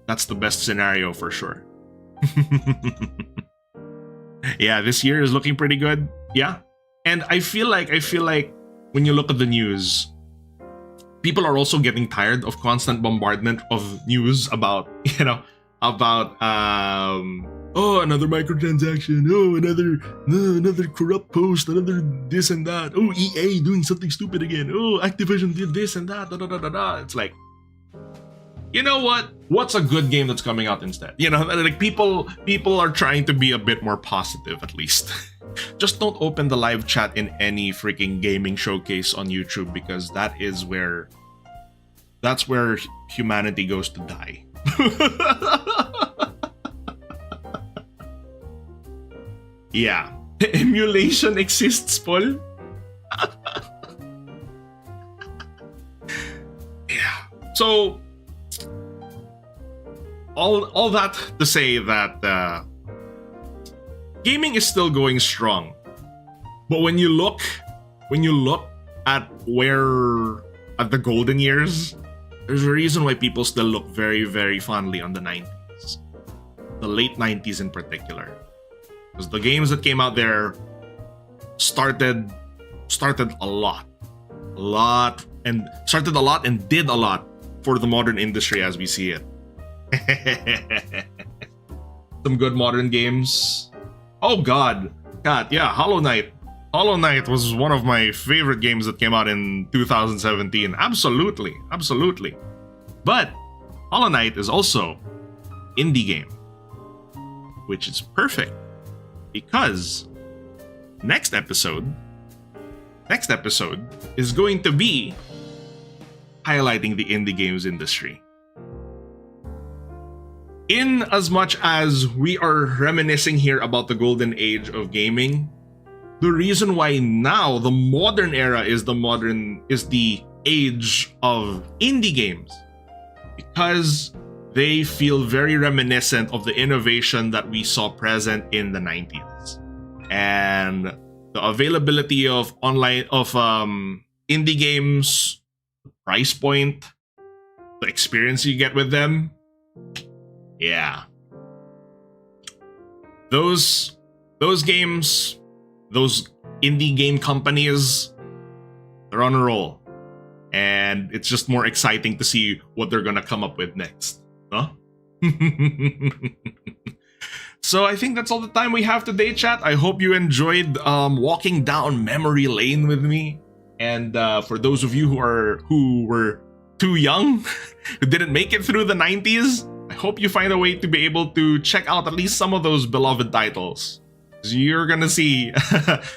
that's the best scenario for sure. Yeah, this year is looking pretty good. Yeah. And I feel like when you look at the news, people are also getting tired of constant bombardment of news about, you know, about oh, another microtransaction, oh, another corrupt post, another this and that, oh, EA doing something stupid again, oh, Activision did this and that, da da da da da. It's like, you know what? What's a good game that's coming out instead? You know, like people are trying to be a bit more positive at least. Just don't open the live chat in any freaking gaming showcase on YouTube, because that's where humanity goes to die. Yeah. Emulation exists, Paul. Yeah. So all that to say that gaming is still going strong. But when you look at the golden years, there's a reason why people still look very, very fondly on the 90s. The late 90s in particular. Because the games that came out there started a lot. And did a lot for the modern industry as we see it. Some good modern games. Oh God, yeah, Hollow Knight. Hollow Knight was one of my favorite games that came out in 2017. Absolutely. But Hollow Knight is also indie game, which is perfect because next episode is going to be highlighting the indie games industry. In as much as we are reminiscing here about the golden age of gaming, the reason why now the modern era is the age of indie games, because they feel very reminiscent of the innovation that we saw present in the 90s. And the availability of indie games, the price point, the experience you get with them. Yeah. Those games, those indie game companies, they're on a roll. And it's just more exciting to see what they're gonna come up with next. Huh? So I think that's all the time we have today, chat. I hope you enjoyed walking down memory lane with me. And for those of you who were too young, who didn't make it through the 90s, I hope you find a way to be able to check out at least some of those beloved titles. You're gonna see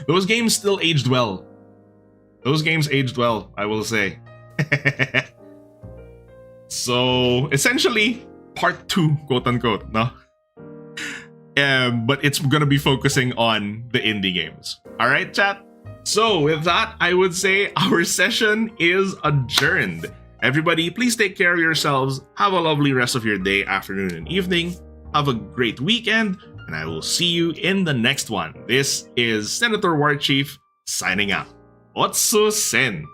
those games still aged well. Those games aged well, I will say. So essentially, part 2, quote unquote, no? But it's gonna be focusing on the indie games. Alright, chat? So with that, I would say our session is adjourned. Everybody, please take care of yourselves. Have a lovely rest of your day, afternoon, and evening. Have a great weekend, and I will see you in the next one. This is Senator War Chief signing out. Otsu Sen.